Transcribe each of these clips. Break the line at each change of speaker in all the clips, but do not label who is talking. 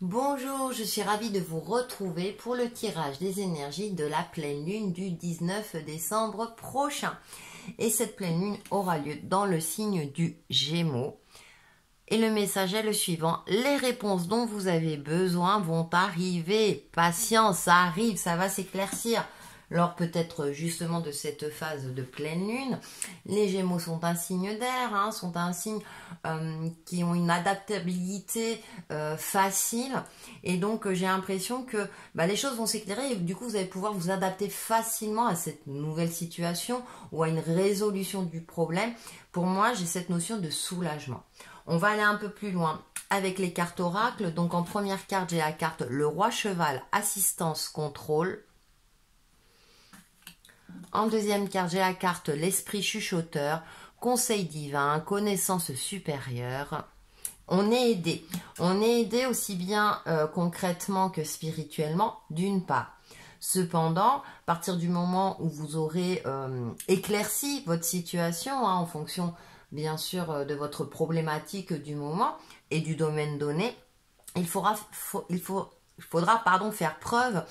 Bonjour, je suis ravie de vous retrouver pour le tirage des énergies de la pleine lune du 19 décembre prochain. Et cette pleine lune aura lieu dans le signe du Gémeaux. Et le message est le suivant: les réponses dont vous avez besoin vont arriver. Patience, ça arrive, ça va s'éclaircir. Lors peut-être justement de cette phase de pleine lune, les Gémeaux sont un signe d'air, sont un signe qui ont une adaptabilité facile, et donc j'ai l'impression que les choses vont s'éclairer et du coup vous allez pouvoir vous adapter facilement à cette nouvelle situation ou à une résolution du problème. Pour moi, j'ai cette notion de soulagement. On va aller un peu plus loin avec les cartes oracles. Donc en première carte, j'ai la carte le roi cheval, assistance, contrôle. En deuxième carte, j'ai la carte l'esprit chuchoteur, conseil divin, connaissance supérieure. On est aidé. On est aidé aussi bien concrètement que spirituellement, d'une part. Cependant, à partir du moment où vous aurez éclairci votre situation, en fonction bien sûr de votre problématique du moment et du domaine donné, il faudra faire preuve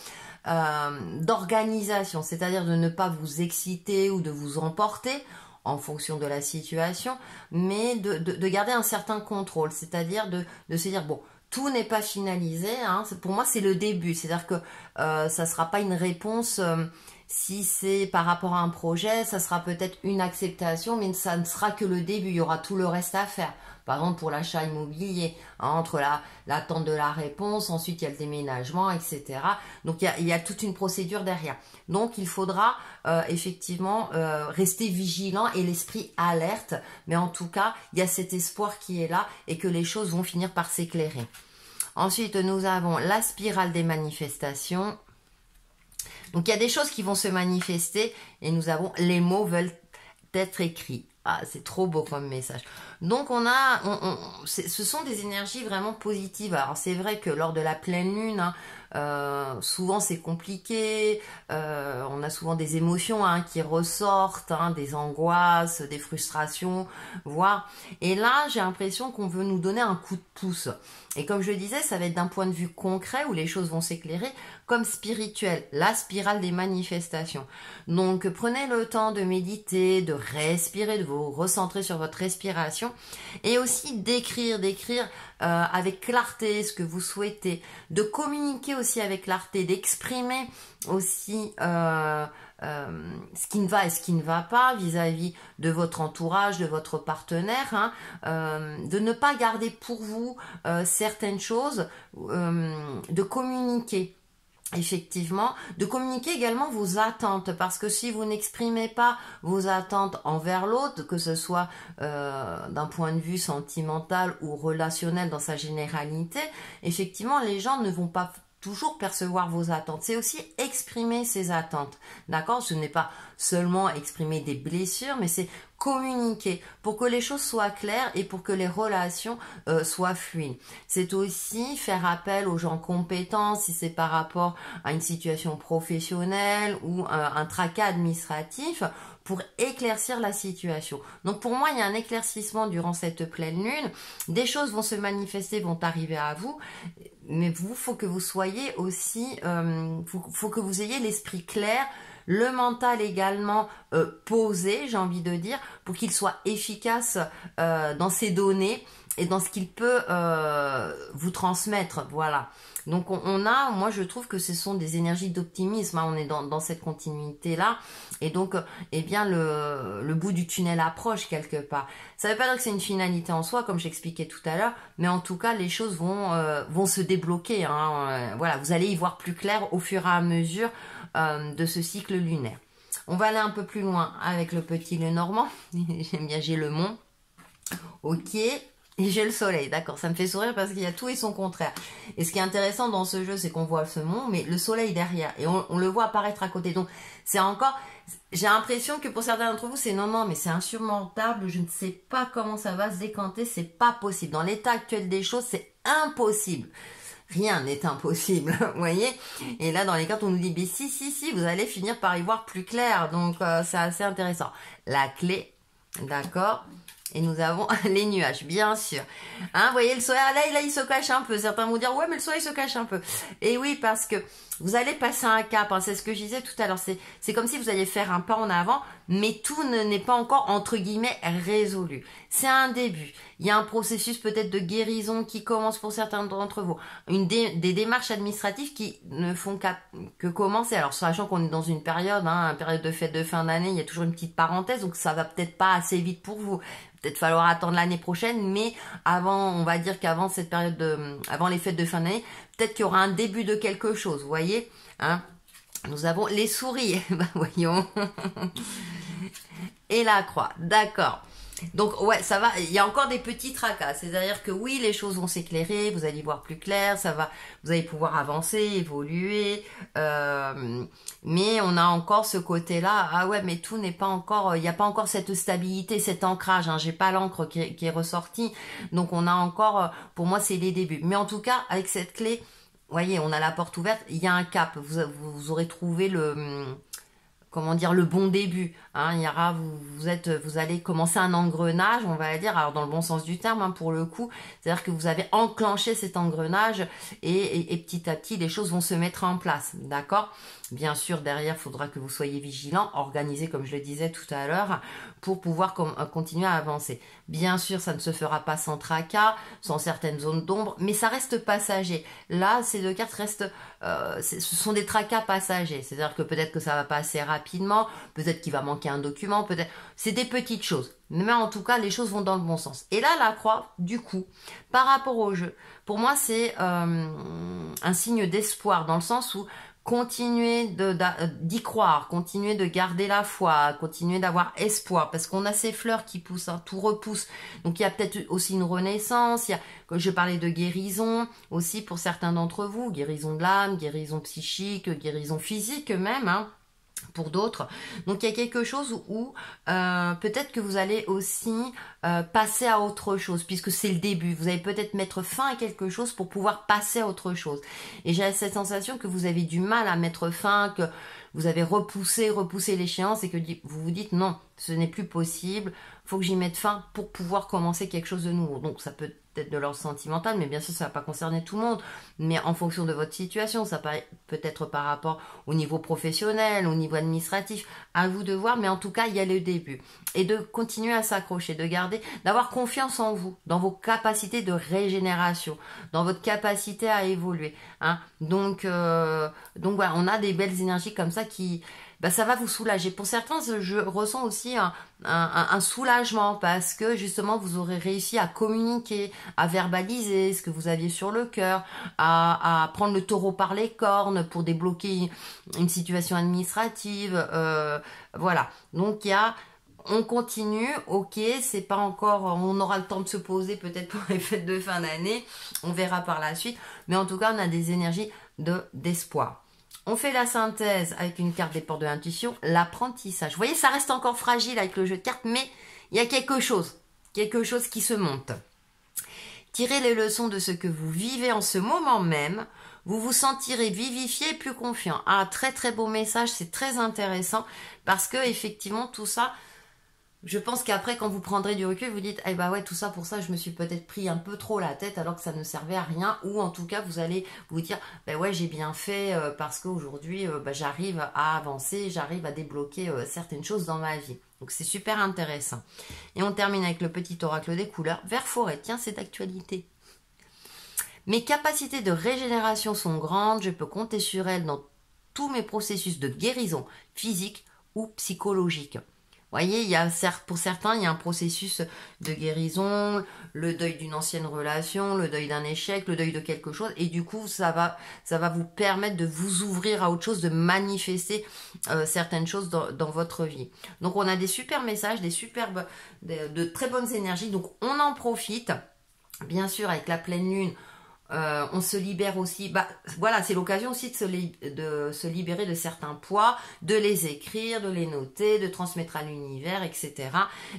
d'organisation, c'est-à-dire de ne pas vous exciter ou de vous emporter en fonction de la situation, mais de garder un certain contrôle, c'est-à-dire de se dire, bon, tout n'est pas finalisé, pour moi c'est le début, c'est-à-dire que ça ne sera pas une réponse, si c'est par rapport à un projet, ça sera peut-être une acceptation, mais ça ne sera que le début, il y aura tout le reste à faire. Par exemple, pour l'achat immobilier, entre l'attente de la réponse, ensuite il y a le déménagement, etc. Donc il y a toute une procédure derrière. Donc il faudra effectivement rester vigilant et l'esprit alerte. Mais en tout cas, il y a cet espoir qui est là et que les choses vont finir par s'éclairer. Ensuite, nous avons la spirale des manifestations. Donc il y a des choses qui vont se manifester et nous avons les mots veulent être écrits. Ah, c'est trop beau comme message. Donc ce sont des énergies vraiment positives. Alors c'est vrai que lors de la pleine lune, souvent c'est compliqué, on a souvent des émotions qui ressortent, des angoisses, des frustrations, voire. Et là, j'ai l'impression qu'on veut nous donner un coup de pouce. Et comme je le disais, ça va être d'un point de vue concret où les choses vont s'éclairer, comme spirituel, la spirale des manifestations. Donc prenez le temps de méditer, de respirer, de vous recentrer sur votre respiration et aussi d'écrire avec clarté ce que vous souhaitez, de communiquer aussi avec clarté, d'exprimer aussi ce qui ne va et ce qui ne va pas vis-à-vis de votre entourage, de votre partenaire, de ne pas garder pour vous certaines choses, de communiquer. Effectivement, de communiquer également vos attentes, parce que si vous n'exprimez pas vos attentes envers l'autre, que ce soit d'un point de vue sentimental ou relationnel dans sa généralité, effectivement, les gens ne vont pas toujours percevoir vos attentes. C'est aussi exprimer ses attentes, d'accord? Ce n'est pas seulement exprimer des blessures, mais c'est communiquer pour que les choses soient claires et pour que les relations soient fluides. C'est aussi faire appel aux gens compétents si c'est par rapport à une situation professionnelle ou un tracas administratif pour éclaircir la situation. Donc pour moi, il y a un éclaircissement durant cette pleine lune. Des choses vont se manifester, vont arriver à vous, mais vous, faut que vous soyez aussi, faut que vous ayez l'esprit clair, le mental également posé, j'ai envie de dire, pour qu'il soit efficace dans ses données et dans ce qu'il peut vous transmettre, voilà. Donc moi je trouve que ce sont des énergies d'optimisme, on est dans cette continuité-là, et donc le bout du tunnel approche quelque part. Ça ne veut pas dire que c'est une finalité en soi, comme j'expliquais tout à l'heure, mais en tout cas les choses vont se débloquer, voilà, vous allez y voir plus clair au fur et à mesure de ce cycle lunaire. On va aller un peu plus loin avec le petit Lenormand. J'aime bien, j'ai le mont. Ok. Et j'ai le soleil, d'accord, ça me fait sourire parce qu'il y a tout et son contraire. Et ce qui est intéressant dans ce jeu, c'est qu'on voit ce mont, mais le soleil derrière, et on le voit apparaître à côté. Donc, c'est encore, j'ai l'impression que pour certains d'entre vous, c'est non, mais c'est insurmontable, je ne sais pas comment ça va se décanter, c'est pas possible. Dans l'état actuel des choses, c'est impossible. Rien n'est impossible, vous voyez. Et là, dans les cartes, on nous dit, mais si, vous allez finir par y voir plus clair. Donc, c'est assez intéressant. La clé, d'accord. Et nous avons les nuages, bien sûr. Hein, vous voyez, le soleil, là, il se cache un peu. Certains vont dire, ouais, mais le soleil se cache un peu. Et oui, parce que vous allez passer un cap. Hein, c'est ce que je disais tout à l'heure. C'est comme si vous alliez faire un pas en avant, mais tout n'est pas encore, entre guillemets, résolu. C'est un début. Il y a un processus peut-être de guérison qui commence pour certains d'entre vous. Des démarches administratives qui ne font que commencer. Alors, sachant qu'on est dans une période, hein, une période de fête de fin d'année, il y a toujours une petite parenthèse, donc ça va peut-être pas assez vite pour vous. Peut-être falloir attendre l'année prochaine, mais avant, on va dire qu'avant cette période avant les fêtes de fin d'année, peut-être qu'il y aura un début de quelque chose, vous voyez, hein. Nous avons les souris, ben voyons, et la croix, d'accord. Donc ouais, ça va, il y a encore des petits tracas, c'est-à-dire que oui, les choses vont s'éclairer, vous allez voir plus clair, ça va, vous allez pouvoir avancer, évoluer, mais on a encore ce côté-là, ah ouais, mais tout n'est pas encore, il n'y a pas encore cette stabilité, cet ancrage, hein, j'ai pas l'encre qui est ressortie, donc on a encore, pour moi c'est les débuts, mais en tout cas, avec cette clé, voyez, on a la porte ouverte, il y a un cap, vous aurez trouvé comment dire, le bon début, hein. Il y aura, vous allez commencer un engrenage, on va dire, alors dans le bon sens du terme, hein, pour le coup, c'est-à-dire que vous avez enclenché cet engrenage et petit à petit les choses vont se mettre en place, d'accord? Bien sûr, derrière, il faudra que vous soyez vigilant, organisé, comme je le disais tout à l'heure, pour pouvoir continuer à avancer. Bien sûr, ça ne se fera pas sans tracas, sans certaines zones d'ombre, mais ça reste passager. Là, ces deux cartes restent, ce sont des tracas passagers. C'est-à-dire que peut-être que ça va passer rapidement, peut-être qu'il va manquer un document, peut-être. C'est des petites choses. Mais en tout cas, les choses vont dans le bon sens. Et là, la croix, du coup, par rapport au jeu, pour moi, c'est un signe d'espoir, dans le sens où continuer d'y croire, continuer de garder la foi, continuer d'avoir espoir, parce qu'on a ces fleurs qui poussent, hein, tout repousse. Donc il y a peut-être aussi une renaissance, je parlais de guérison aussi pour certains d'entre vous, guérison de l'âme, guérison psychique, guérison physique même, hein, pour d'autres. Donc il y a quelque chose où peut-être que vous allez aussi passer à autre chose, puisque c'est le début. Vous allez peut-être mettre fin à quelque chose pour pouvoir passer à autre chose. Et j'ai cette sensation que vous avez du mal à mettre fin, que vous avez repoussé l'échéance et que vous vous dites non, ce n'est plus possible, faut que j'y mette fin pour pouvoir commencer quelque chose de nouveau. Donc ça peut être de l'ordre sentimental, mais bien sûr ça ne va pas concerner tout le monde, mais en fonction de votre situation, ça peut être par rapport au niveau professionnel, au niveau administratif, à vous de voir, mais en tout cas il y a le début. Et de continuer à s'accrocher, de garder, d'avoir confiance en vous, dans vos capacités de régénération, dans votre capacité à évoluer, hein. Donc voilà, on a des belles énergies comme ça qui... ça va vous soulager. Pour certains, je ressens aussi un soulagement parce que justement, vous aurez réussi à communiquer, à verbaliser ce que vous aviez sur le cœur, à prendre le taureau par les cornes pour débloquer une situation administrative. Voilà. Donc, on continue, ok, c'est pas encore, on aura le temps de se poser peut-être pour les fêtes de fin d'année, on verra par la suite, mais en tout cas, on a des énergies d'espoir. On fait la synthèse avec une carte des portes de l'intuition, l'apprentissage. Vous voyez, ça reste encore fragile avec le jeu de cartes, mais il y a quelque chose qui se monte. Tirez les leçons de ce que vous vivez en ce moment même, vous vous sentirez vivifié et plus confiant. Ah, très très beau message, c'est très intéressant, parce que effectivement, tout ça... Je pense qu'après, quand vous prendrez du recul, vous dites « Eh bah ouais, tout ça, pour ça, je me suis peut-être pris un peu trop la tête alors que ça ne servait à rien. » Ou en tout cas, vous allez vous dire « Ben ouais, j'ai bien fait parce qu'aujourd'hui, j'arrive à avancer, j'arrive à débloquer certaines choses dans ma vie. » Donc c'est super intéressant. Et on termine avec le petit oracle des couleurs. Vert forêt, tiens, c'est d'actualité. Mes capacités de régénération sont grandes, je peux compter sur elles dans tous mes processus de guérison physique ou psychologique. Vous voyez, pour certains, il y a un processus de guérison, le deuil d'une ancienne relation, le deuil d'un échec, le deuil de quelque chose. Et du coup, ça va vous permettre de vous ouvrir à autre chose, de manifester certaines choses dans votre vie. Donc, on a des super messages, de très bonnes énergies. Donc, on en profite. Bien sûr, avec la pleine lune, on se libère aussi, voilà, c'est l'occasion aussi de se libérer de certains poids, de les écrire, de les noter, de transmettre à l'univers, etc.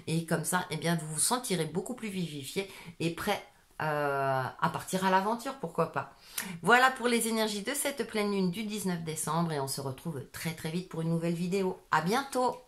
Et comme ça, eh bien, vous vous sentirez beaucoup plus vivifié et prêt à partir à l'aventure, pourquoi pas. Voilà pour les énergies de cette pleine lune du 19 décembre et on se retrouve très très vite pour une nouvelle vidéo. À bientôt!